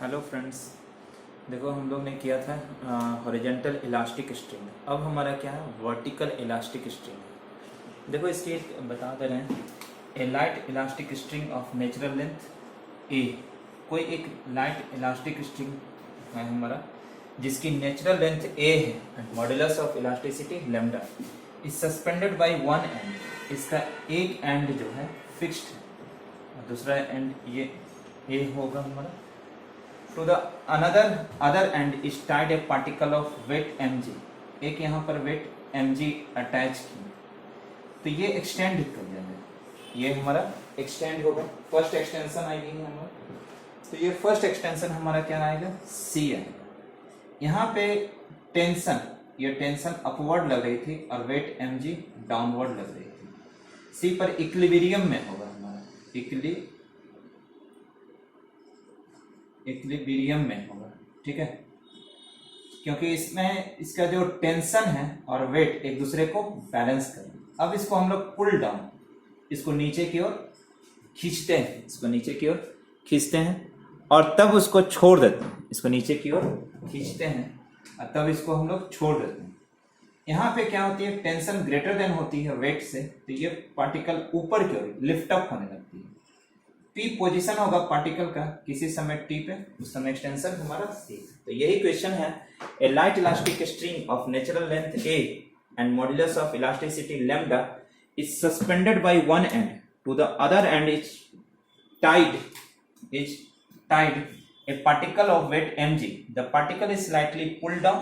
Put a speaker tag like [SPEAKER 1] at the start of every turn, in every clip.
[SPEAKER 1] Hello friends, देखो हम लोग ने किया था हॉरिजॉन्टल इलास्टिक स्ट्रिंग। अब हमारा क्या है, वर्टिकल इलास्टिक स्ट्रिंग। देखो इसके बता दे रहे हैं, a light elastic string of natural length A. कोई एक लाइट इलास्टिक स्ट्रिंग है हमारा जिसकी नेचुरल लेंथ ए है and modulus of elasticity lambda is suspended by one and. इसका एक एंड जो है फिक्स्ड है और दूसरा एंड ये होगा हमारा। To the other end is tied a particle of weight mg। एक यहाँ पर वेट mg अटैच की तो ये एक्सटेंड कर जाएगा, ये हमारा एक्सटेंड होगा। फर्स्ट एक्सटेंशन आएगी हमारा, तो ये फर्स्ट एक्सटेंशन हमारा क्या आएगा, c आएगा। यहाँ पे टेंशन, ये टेंशन अपवर्ड लग रही थी और वेट mg डाउनवर्ड लग रही थी। c पर इक्विलिब्रियम में होगा हमारा, इक्विलिब्रियम में होगा, ठीक है, क्योंकि इसमें इसका जो टेंशन है और वेट एक दूसरे को बैलेंस करें। अब इसको हम लोग पुल डाउन, इसको नीचे की ओर खींचते हैं, इसको नीचे की ओर खींचते हैं और तब उसको छोड़ देते हैं। इसको नीचे की ओर खींचते हैं और तब इसको हम लोग छोड़ देते हैं। यहाँ पे क्या होती है, टेंशन ग्रेटर देन होती है वेट से, तो ये पार्टिकल ऊपर की ओर लिफ्ट अप होने लगती है। P पोजीशन होगा पार्टिकल का किसी समय T पे, उस समय एक्सटेंशन हमारा C। तो यही क्वेश्चन है, a light elastic string of natural length A and modulus of elasticity lambda is suspended by one end to the other end is tied a particle of weight mg। The particle is slightly pulled down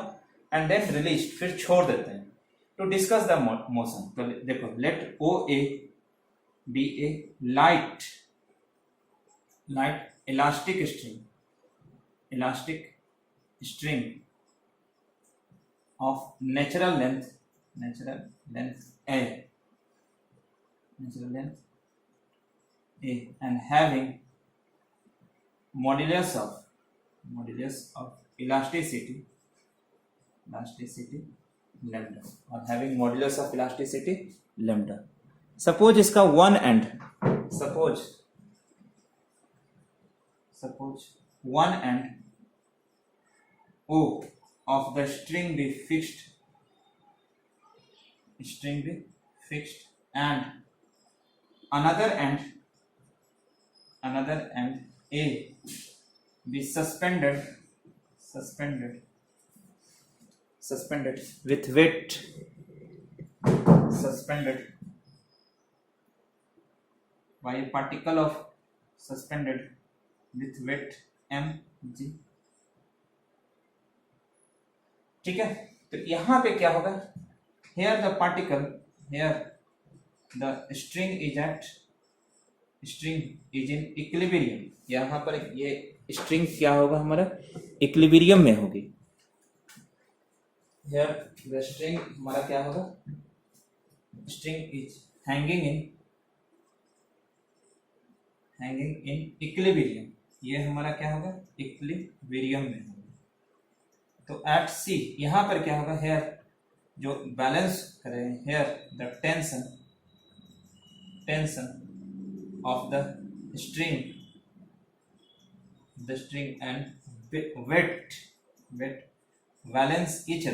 [SPEAKER 1] and then released, फिर छोड़ देते हैं। To discuss the motion, तो देखो, let OA be a light elastic string of natural length A and having modulus of elasticity lambda, or having modulus of elasticity lambda। suppose इसका one end, suppose one end O of the string be fixed and another end A be suspended with weight by a particle of suspended with weight mg, ठीक है। तो यहां पे क्या होगा, here the particle, here the string is in equilibrium। यहां पर ये स्ट्रिंग क्या होगा हमारा, इक्विलिब्रियम में होगी। here the string हमारा क्या होगा, string is hanging in equilibrium। ये हमारा क्या होगा, इक्विलिब्रियम में होगा। तो एट C यहां पर क्या होगा, हेयर जो बैलेंस करें, here the tension of the string and weight balance each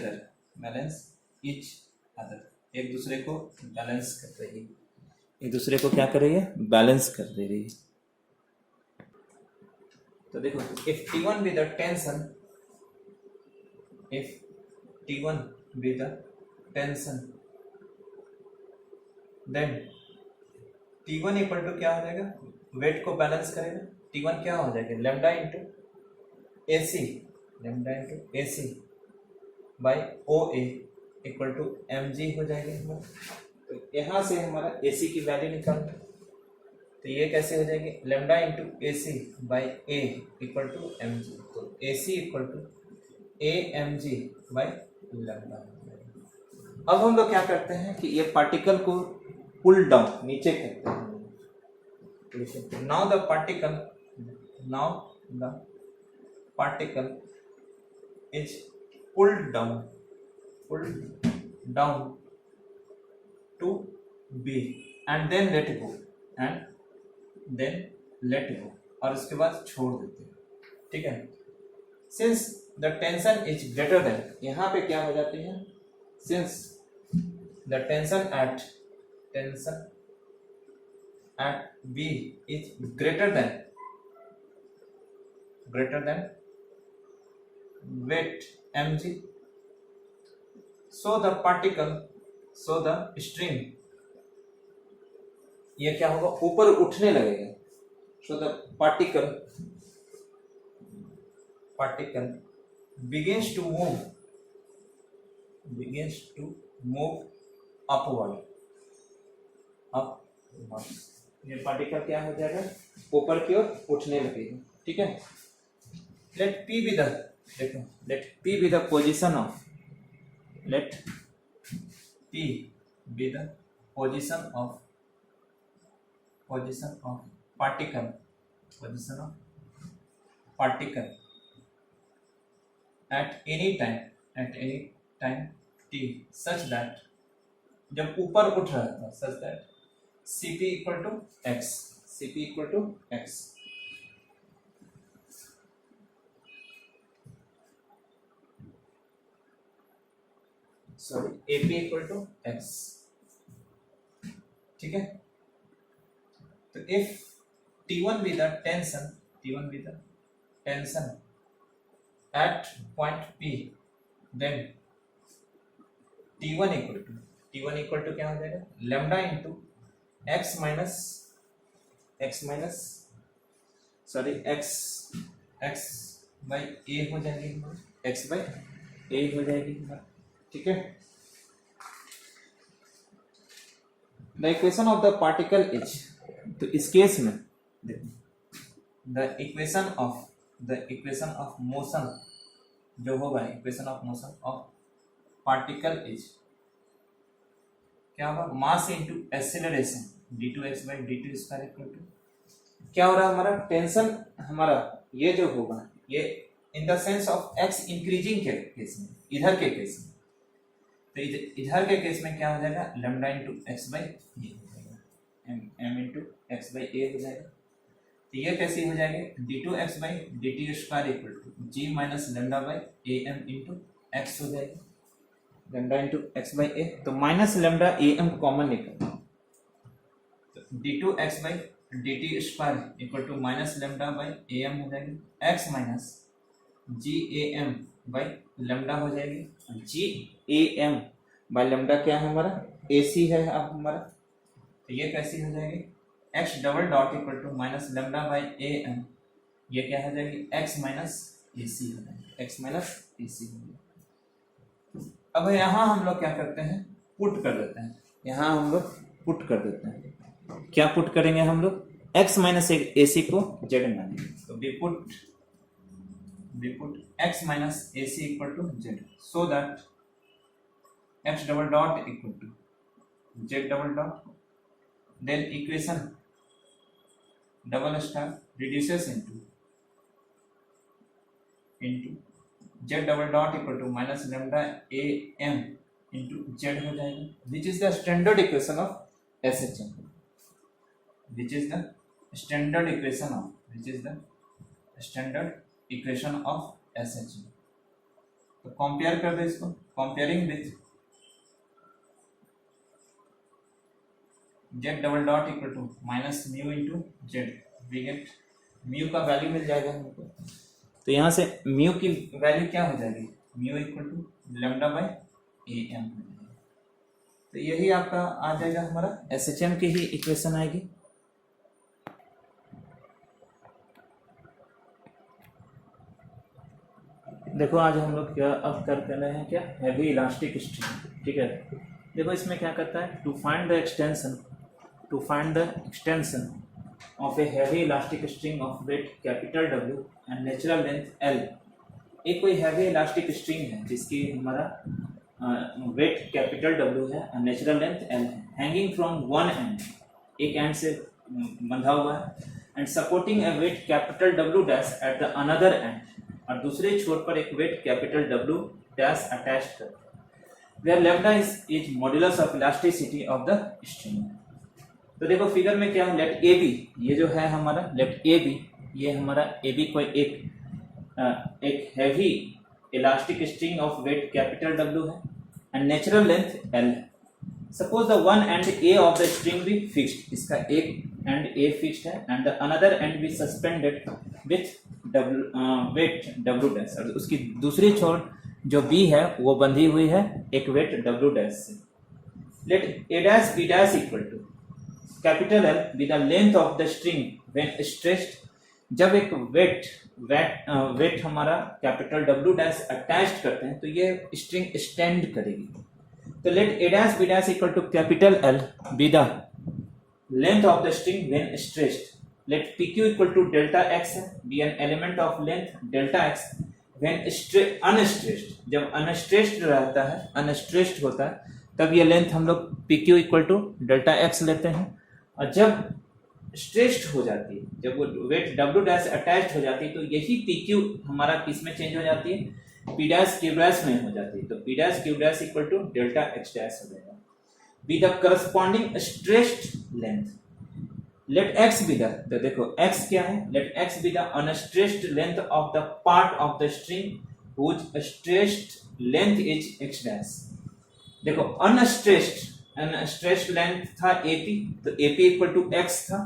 [SPEAKER 1] other, एक दूसरे को बैलेंस कर रही है, एक दूसरे को क्या कर रही है, बैलेंस कर दे रही है। तो देखो, if T1 be the tension, then T1 equal to क्या हो जाएगा, वेट को बैलेंस करेगा। T1 क्या हो जाएगा, lambda into AC by OA equal to mg हो जाएगा हमारा। तो यहाँ से हमारा AC की वैल्यू निकालना, तो ये कैसे हो जाएगी, lambda into AC by A equal to mg। तो AC equal to AMG by lambda. अब हम लोग क्या करते हैं कि ये पार्टिकल को पुल डाउन नीचे करते हैं। Now the particle is pulled down to B and then let go और उसके बाद छोड़ देते हैं, ठीक है। Since the tension is greater than, यहाँ पे क्या हो जाती है, since the tension eight B is greater than weight mg, so the string, ये क्या होगा, ऊपर उठने लगेगा। so the particle begins to move upward। ये पार्टिकल क्या हो जाएगा, ऊपर की ओर उठने लगेगा, ठीक है। लेट P बी द, देखो, let P be the position of, let P be the position of particle at any time t such that, जब ऊपर उठ रहा था, such that Cp equal to x, sorry, AP equal to x, ठीक है। तो if T1 be the tension at point P, then T1 equal to क्या हो जाएगा, lambda into x minus x by a हो जाएगी, x by a हो जाएगी, ठीक है। The equation of the particle is, तो इस केस में देखो द इक्वेशन ऑफ मोशन जो होगा, equation of motion of particle is क्या होगा, mass into acceleration d2x by d2 square equal to, क्या हो रहा है हमारा, टेंशन हमारा ये जो होगा, ये in the sense of x increasing के केस में, इधर के केस में, तो इधर के केस में क्या हो जाएगा, lambda into X by A हो जाएगा, m into X by A हो जाएगा। तो ये कैसी हो जाएगी, d2x by dt square equal to g minus lambda by A M into x हो जाएगी, lambda into X by A. तो minus lambda A M common निकल, तो d2x by dt square equal to minus lambda by A M हो जाएगी, x minus G A M by lambda हो जाएगी, जी A M by lambda क्या है हमारा, ए सी है अब हमारा। तो ये कैसी हो जाएगी, x double dot equal to minus lambda by A M, ये क्या हो जाएगी, x माइनस ए सी हो जाएगी, x माइनस ए सी हो जाएगी। अब यहाँ हम लोग क्या करते हैं, पुट कर देते हैं, यहाँ हम लोग पुट कर देते हैं, क्या पुट करेंगे हम लोग, x माइनस ए सी को z मानेंगे, तो we put x minus AC equal to z, so that x double dot equal to z double dot, then equation double star reduces into z double dot equal to minus lambda a m into z हो जाएगा, which is the standard equation of SHM, which is the standard equation of SHM। तो compare कर दो इसको, comparing with z double dot equal to minus mu into Z, we get mu का value मिल जाएगा हमको। तो यहाँ से म्यू की वैल्यू क्या हो जाएगी, mu equal to lambda by A M हो जाएगा। तो यही आपका आ जाएगा हमारा SHM की ही इक्वेशन आएगी। देखो आज हम लोग क्या अब कर रहे हैं, क्या हैवी इलास्टिक स्ट्रिंग, ठीक है। देखो इसमें क्या करता है, to find the extension of a heavy elastic string of weight capital W and natural length L। एक कोई हैवी इलास्टिक स्ट्रिंग है जिसकी हमारा वेट कैपिटल W है और नेचुरल लेंथ L है, हैंगिंग फ्रॉम वन एंड, एक एंड से बंधा हुआ है, and supporting a weight capital W dash at the another end, और दूसरे छोर पर एक weight capital W dash attached करते हैं, where lambda is modulus of elasticity of the string. तो देखो फिगर में क्या है, लेट ए बी, ये जो है हमारा लेट ए बी ये हमारा ए बी कोई एक heavy elastic string of weight capital W है एंड नेचुरल लेंथ L है। Suppose the one end A of the string be fixed, इसका एक एंड ए फिक्स्ड है and the another end B suspended with weight W dash, और उसकी दूसरी छोर जो बी है वो बंधी हुई है एक वेट W डैश से। Let A dash B dash equal to capital L be the length of the string when stretched. जब एक वेट हमारा कैपिटल W डैश अटैच्ड करते हैं तो ये स्ट्रिंग स्टैंड करेगी। तो let A dash B dash equal to capital L be the length of the string when stretched. Let PQ equal to delta x be an element of length delta x when unstretched. जब unstretched रहता है, unstretched होता है, तब ये length हम लोग PQ equal to delta x लेते हैं। और जब स्ट्रेच्ड हो जाती है, जब वो वेट W डैश अटैच्ड हो जाती है, तो यही PQ हमारा किस में चेंज हो जाती है, P डैश Q डैश में हो जाती है। तो P dash Q dash equal to delta x dash हो जाएगा। Be the corresponding stretched length. Let x be the, तो देखो x क्या है, let x be the unstretched length of the part of the string which stretched length is x dash. देखो unstretched length था AP, तो AP equal to x था,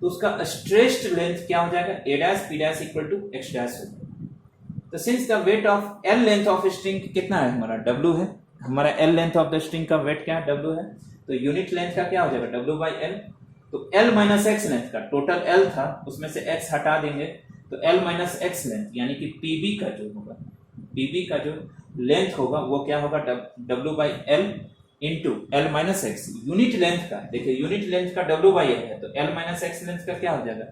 [SPEAKER 1] तो उसका स्ट्रेच्ड लेंथ क्या हो जाएगा, A dash P dash equal to x dash हो जाएगा। तो since the weight of L length of string कितना है हमारा, W है, हमारा L length of the string का वेट क्या है, W है, तो यूनिट लेंथ का क्या हो जाएगा, W बाई L। तो L माइनस x लेंथ का टोटल L था, उसमें से x हटा देंगे तो L माइनस x लेंथ यानी कि PB का जो होगा, PB का जो लेंथ होगा वो क्या होगा, W by L into L minus x. Unit length का देखिए, यूनिट लेंथ का W बाई L है, तो L माइनस एक्स लेंथ का क्या हो जाएगा,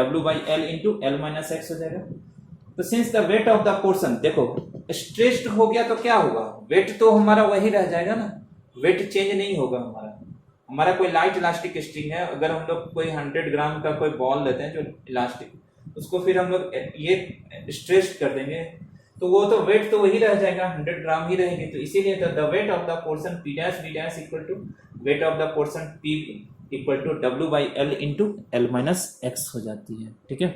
[SPEAKER 1] W by L into L minus x हो जाएगा। तो since the weight of the portion, देखो स्ट्रेच्ड हो गया तो क्या होगा, वेट तो हमारा वही रह जाएगा ना, वेट चेंज नहीं होगा हमारा कोई लाइट इलास्टिक स्ट्रिंग है, अगर हम लोग कोई 100 ग्राम का कोई बॉल लेते हैं जो इलास्टिक, उसको फिर हम लोग ये स्ट्रेच कर देंगे तो वो तो वेट तो वही रह जाएगा, 100 ग्राम ही रहेगी। तो इसीलिए तो the weight of the portion P dash B dash equal to weight of the portion P equal to W by L into L minus x हो जाती है। ठीक है,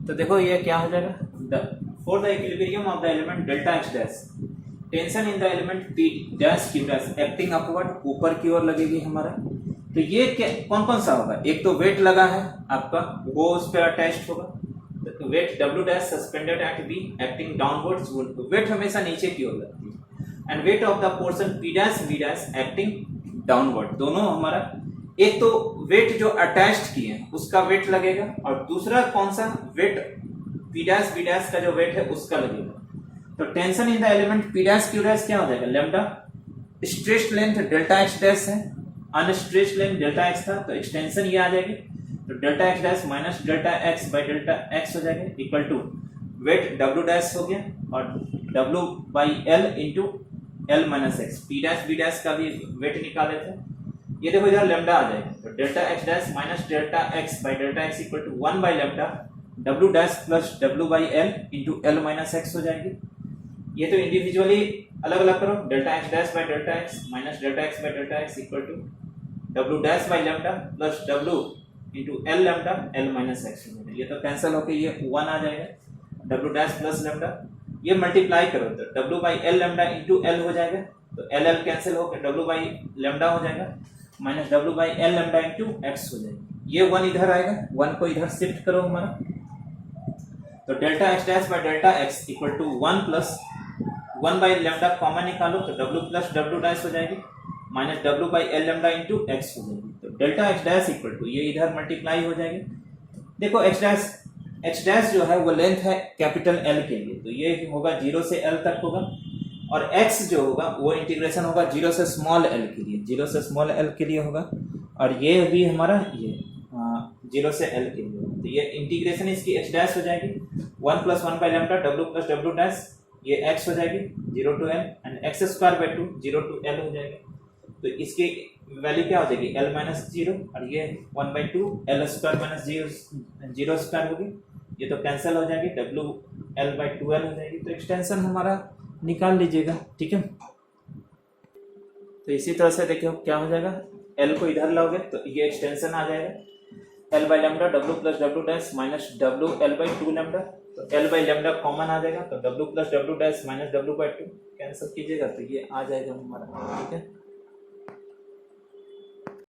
[SPEAKER 1] तो देखो ये क्या हो जाएगा, for the equilibrium of the element delta x dash, tension in the element P dash Q dash acting upward, ऊपर की ओर लगेगी हमारा। तो ये क्या कौन कौन सा होगा, एक तो वेट लगा है आपका, वो उस पर अटैच्ड होगा, weight W dash suspended at B acting downwards, weight हमेशा नीचे की ओर लगती है, and weight of the portion P dash B dash acting downward. दोनों हमारा, एक तो वेट जो अटैच्ड किए हैं उसका वेट लगेगा, और दूसरा कौन सा weight P dash B dash का जो वेट है उसका लगेगा। तो tension in the element P dash Q dash क्या हो जाएगा, lambda, stretched length delta x dash है, अनस्ट्रेच्ड लेंथ डेल्टा एक्स था, तो एक्सटेंशन ये आ जाएगी, तो delta x dash minus delta x by delta x हो जाएगा equal to weight W dash हो गया और W by L into L minus x. P dash B dash का भी वेट निकाले थे, ये देखो इधर लैम्डा आ जाएगा, तो delta x dash minus delta x by delta x equal to 1 by lambda W dash plus W by L into L minus x हो जाएगी। ये तो इंडिविजुअली अलग अलग करो, delta x dash by delta x minus delta x by delta x equal to W dash by lambda plus W into L lambda L minus x. ये तो cancel होकर ये 1 आ जाएगा, W डैश प्लस लैम्डा, ये multiply करो तो W by L lambda into L हो जाएगा, तो L L कैंसिल होकर W बाई लैम्डा हो जाएगा minus W by L lambda into x हो जाएगा। ये 1 इधर आएगा, 1 को इधर शिफ्ट करो हमारा, तो delta x dash by delta x equal to 1 plus 1 by lambda common निकालो तो W प्लस W डैश हो जाएगी minus W by L lambda into x हो जाएगी। तो delta x dash equal to ये इधर मल्टीप्लाई हो जाएगी। देखो एक्स डैश जो है वो लेंथ है कैपिटल L के लिए, तो ये होगा 0 से L तक होगा, और x जो होगा वो इंटीग्रेशन होगा 0 से स्मॉल l के लिए, 0 से स्मॉल l के लिए होगा, और ये भी हमारा ये 0 से l के लिए, तो ये इंटीग्रेशन इसकी x डैश हो जाएगी 1 plus 1 by lambda W plus W dash, ये x हो जाएगी 0 to l and x square by 2 0 to l हो जाएगा। तो इसकी वैल्यू क्या हो जाएगी l माइनस 0, और ये 1 by 2 l square minus 0 square होगी, ये तो कैंसिल हो जाएगी, W L बाई 2l हो जाएगी। तो एक्सटेंशन हमारा निकाल लीजिएगा। ठीक है, तो इसी तरह से देखिए क्या हो जाएगा, L को इधर लाओगे तो ये एक्सटेंशन आ जाएगा, L by lambda W plus W dash minus W L by two lambda, तो एल बाई लेमडा कॉमन आ जाएगा, तो W plus W dash minus W by two cancel कीजिएगा तो ये आ जाएगा हमारा, ठीक है।